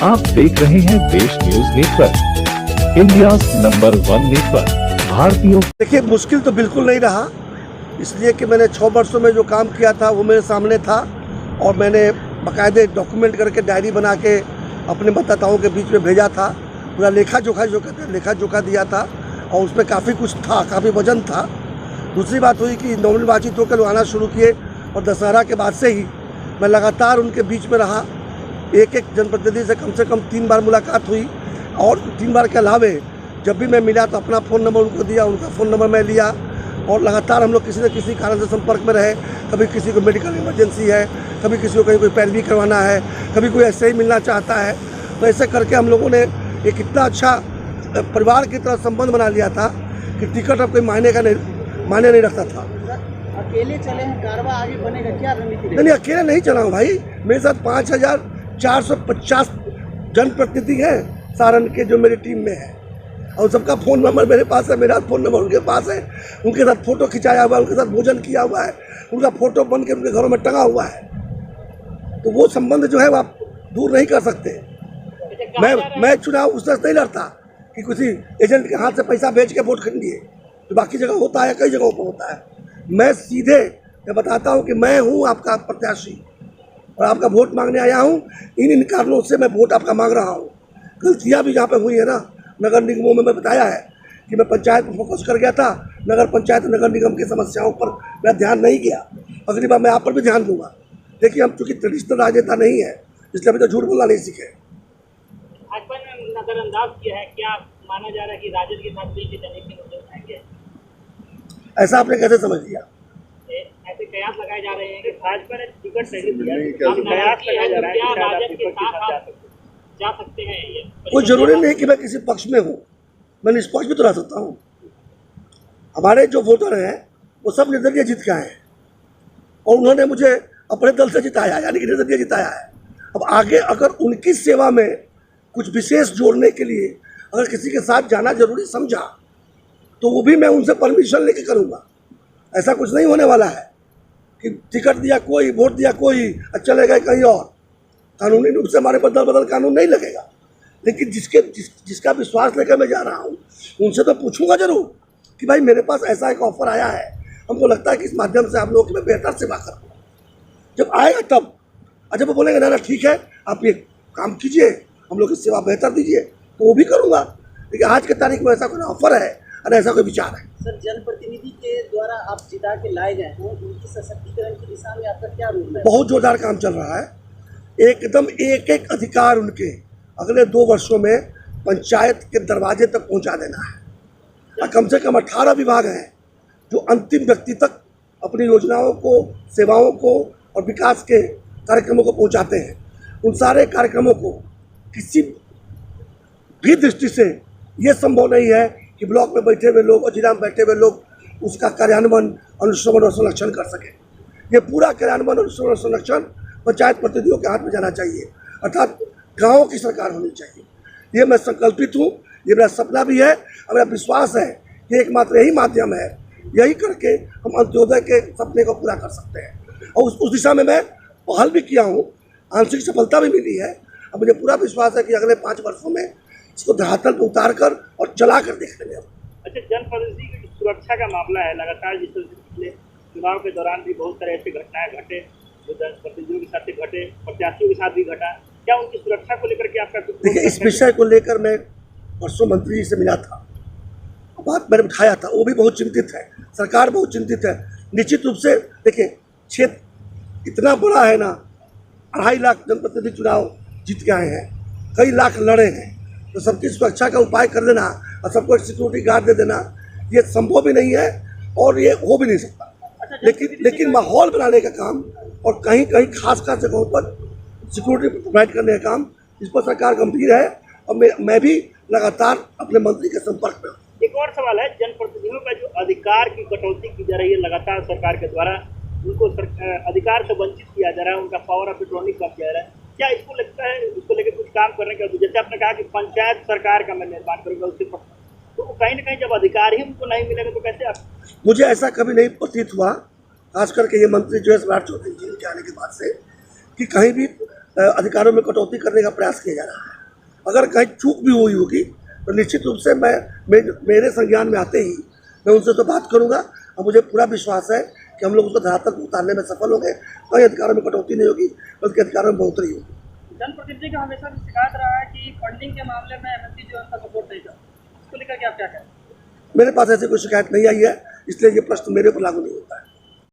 आप देख रहे हैं देश news network, India number 1 network भारतीयों। देखिए, मुश्किल तो बिल्कुल नहीं रहा, इसलिए कि मैंने 6 वर्षों में जो काम किया था वो मेरे सामने था और मैंने बाकायदे डॉक्यूमेंट करके डायरी बना के अपने मतदाताओं के बीच में भेजा था। पूरा लेखा जोखा जो कहते हैं लेखा जोखा दिया था और उसमें काफ़ी कुछ था, काफ़ी वजन था। दूसरी बात हुई कि नॉमिनल बातचीत होकर आना शुरू किए और दशहरा के बाद से ही मैं लगातार उनके बीच में रहा। एक जनप्रतिनिधि से कम 3 बार मुलाकात हुई और 3 बार के अलावे जब भी मैं मिला तो अपना फ़ोन नंबर उनको दिया, उनका फ़ोन नंबर मैं लिया और लगातार हम लोग किसी न किसी कारण से संपर्क में रहे। कभी किसी को मेडिकल इमरजेंसी है, कभी किसी को कहीं कोई पैरवी करवाना है, कभी कोई ऐसे ही मिलना चाहता है। तो ऐसे करके हम लोगों ने एक इतना अच्छा परिवार की तरह संबंध बना लिया था कि टिकट अब कोई मायने नहीं रखता था। अकेले चले हैं, कारवा आगे बनेगा, क्या रणनीति? नहीं, अकेले नहीं चला हूँ भाई, मेरे साथ 5450 जनप्रतिनिधि हैं सारण के जो मेरी टीम में है और सबका फ़ोन नंबर मेरे पास है, मेरा फ़ोन नंबर उनके पास है। उनके साथ फ़ोटो खिंचाया हुआ है, उनके साथ भोजन किया हुआ है, उनका फ़ोटो बन के उनके घरों में टंगा हुआ है। तो वो संबंध जो है वो आप दूर नहीं कर सकते। मैं चुनाव उस तरह नहीं लड़ता कि किसी एजेंट के हाथ से पैसा भेज के वोट खरीदिए, तो बाकी जगह होता है, कई जगहों पर होता है। मैं सीधे मैं बताता हूँ कि मैं हूँ आपका प्रत्याशी और आपका वोट मांगने आया हूँ। इन कारणों से मैं वोट आपका मांग रहा हूँ। गलतियाँ भी जहाँ पे हुई है ना, नगर निगमों में मैं बताया है कि मैं पंचायत पर फोकस कर गया था, नगर पंचायत नगर निगम की समस्याओं पर मैं ध्यान नहीं किया। अगली बार मैं आप पर भी ध्यान दूंगा। देखिए, हम चूँकि ट्रेडिशनल राजनेता नहीं है इसलिए अभी तो झूठ बोलना नहीं सीखे। भाजपा ने नजरअंदाज किया है, क्या माना जा रहा है कि राजद के साथ मिलकर जाने के मुद्दे उठाएंगे? ऐसा आपने कैसे समझ लिया? ऐसे कयास लगाए जा रहे हैं कि भाजपा ने टिकट नहीं दिया, कयास लगाया जा रहा है कि राजद के साथ आप जा सकते हैं। ये कोई जरूरी नहीं कि मैं किसी पक्ष में हूँ, मैं निष्पक्ष भी तो रह सकता हूँ। हमारे जो वोटर हैं वो सब निर्दलीय जीत के आए हैं और उन्होंने मुझे अपने दल से जिताया, यानी कि निर्दलीय जिताया है। अब आगे अगर उनकी सेवा में कुछ विशेष जोड़ने के लिए अगर किसी के साथ जाना जरूरी समझा तो वो भी मैं उनसे परमिशन लेके करूँगा। ऐसा कुछ नहीं होने वाला है कि टिकट दिया कोई, वोट दिया कोई और चले गए कहीं और। कानूनी रूप से हमारे पर दल बदल कानून नहीं लगेगा, लेकिन जिसका विश्वास लेकर मैं जा रहा हूँ उनसे तो पूछूंगा जरूर कि भाई मेरे पास ऐसा एक ऑफर आया है, हमको लगता है कि इस माध्यम से आप लोगों की मैं बेहतर सेवा करूँ। जब आएगा तब, और जब वो बोलेंगे ना ठीक है आप ये काम कीजिए, हम लोग की सेवा बेहतर दीजिए, तो वो भी करूँगा। लेकिन आज के तारीख में ऐसा कोई ऑफर है और ऐसा कोई विचार है। सर, जनप्रतिनिधि के द्वारा आप जिता के लाए गए हैं, उनकी सशक्तिकरण की दिशा में आपका क्या रोल है? बहुत जोरदार काम चल रहा है, एकदम एक अधिकार उनके अगले 2 वर्षों में पंचायत के दरवाजे तक पहुंचा देना है। कम से कम 18 विभाग हैं जो अंतिम व्यक्ति तक अपनी योजनाओं को, सेवाओं को और विकास के कार्यक्रमों को पहुंचाते हैं। उन सारे कार्यक्रमों को किसी भी दृष्टि से ये संभव नहीं है कि ब्लॉक में बैठे हुए लोग और जिला में बैठे हुए लोग उसका कार्यान्वयन, अनुश्रवण और संरक्षण कर सकें। ये पूरा कार्यान्वयन, अनुश्रवण और संरक्षण पंचायत प्रतिनिधियों के हाथ में जाना चाहिए, अर्थात गाँवों की सरकार होनी चाहिए। ये मैं संकल्पित हूँ, ये मेरा सपना भी है और मेरा विश्वास है कि एकमात्र यही माध्यम है, यही करके हम अंत्योदय के सपने को पूरा कर सकते हैं। और उस दिशा में मैं पहल भी किया हूँ, आंशिक सफलता भी मिली है। अब मुझे पूरा विश्वास है कि अगले 5 वर्षों में इसको धरातल पर उतार कर और चला कर देख लेंगे। अच्छा, जनप्रतिनिधि की सुरक्षा का मामला है, लगातार जिस पिछले चुनाव के दौरान भी बहुत सारे ऐसे घटनाएं घटे जो जनप्रतिनिधियों के साथ घटे, प्रत्याशियों के साथ भी घटा। क्या उनकी सुरक्षा को लेकर के आपका? देखिए, इस विषय को लेकर मैं परसों मंत्री जी से मिला था, बात मैंने उठाया था, वो भी बहुत चिंतित है, सरकार बहुत चिंतित है। निश्चित रूप से देखिए, क्षेत्र इतना बड़ा है ना, 2.5 लाख जनप्रतिनिधि चुनाव जीत के आए हैं, कई लाख लड़े हैं, तो सबकी सुरक्षा का उपाय कर देना और सबको एक सिक्योरिटी गार्ड दे देना ये संभव भी नहीं है और ये हो भी नहीं सकता। लेकिन माहौल बनाने का काम और कहीं कहीं खास जगहों पर सिक्योरिटी प्रोवाइड करने का काम, इस पर सरकार गंभीर है और मैं भी लगातार अपने मंत्री के संपर्क में हूँ। एक और सवाल है, जनप्रतिनिधियों का जो अधिकार की कटौती की जा रही है लगातार सरकार के द्वारा, उनको अधिकार से वंचित किया जा रहा है, उनका पावर ऑफ अटॉर्नी कम किया जा रहा है। क्या इसको लगता है इसको लेकर कुछ काम करने का? जैसे आपने कहा कि पंचायत सरकार का मैं निर्माण करूँगा, उसके तो कहीं ना कहीं जब अधिकार ही उनको नहीं मिलेगा तो कैसे आप? मुझे ऐसा कभी नहीं प्रतीत हुआ, खास करके ये मंत्री जो है सम्राट चौधरी जी के आने के बाद से, कि कहीं भी अधिकारों में कटौती करने का प्रयास किया जा रहा है। अगर कहीं चूक भी हुई होगी तो निश्चित रूप से मेरे संज्ञान में आते ही मैं उनसे तो बात करूंगा और मुझे पूरा विश्वास है कि हम लोग उसको धरातल पर उतारने में सफल होंगे। कहीं अधिकारों में कटौती नहीं होगी बल्कि अधिकारों में बढ़ोतरी होगी। जनप्रतिनिधि का हमेशा भी शिकायत रहा है कि फंडिंग के मामले में एमएलसी जो है उनका सपोर्ट नहीं करता, इसको लेकर के आप क्या कहें? मेरे पास ऐसी कोई शिकायत नहीं आई है, इसलिए ये प्रश्न मेरे ऊपर लागू नहीं होगा।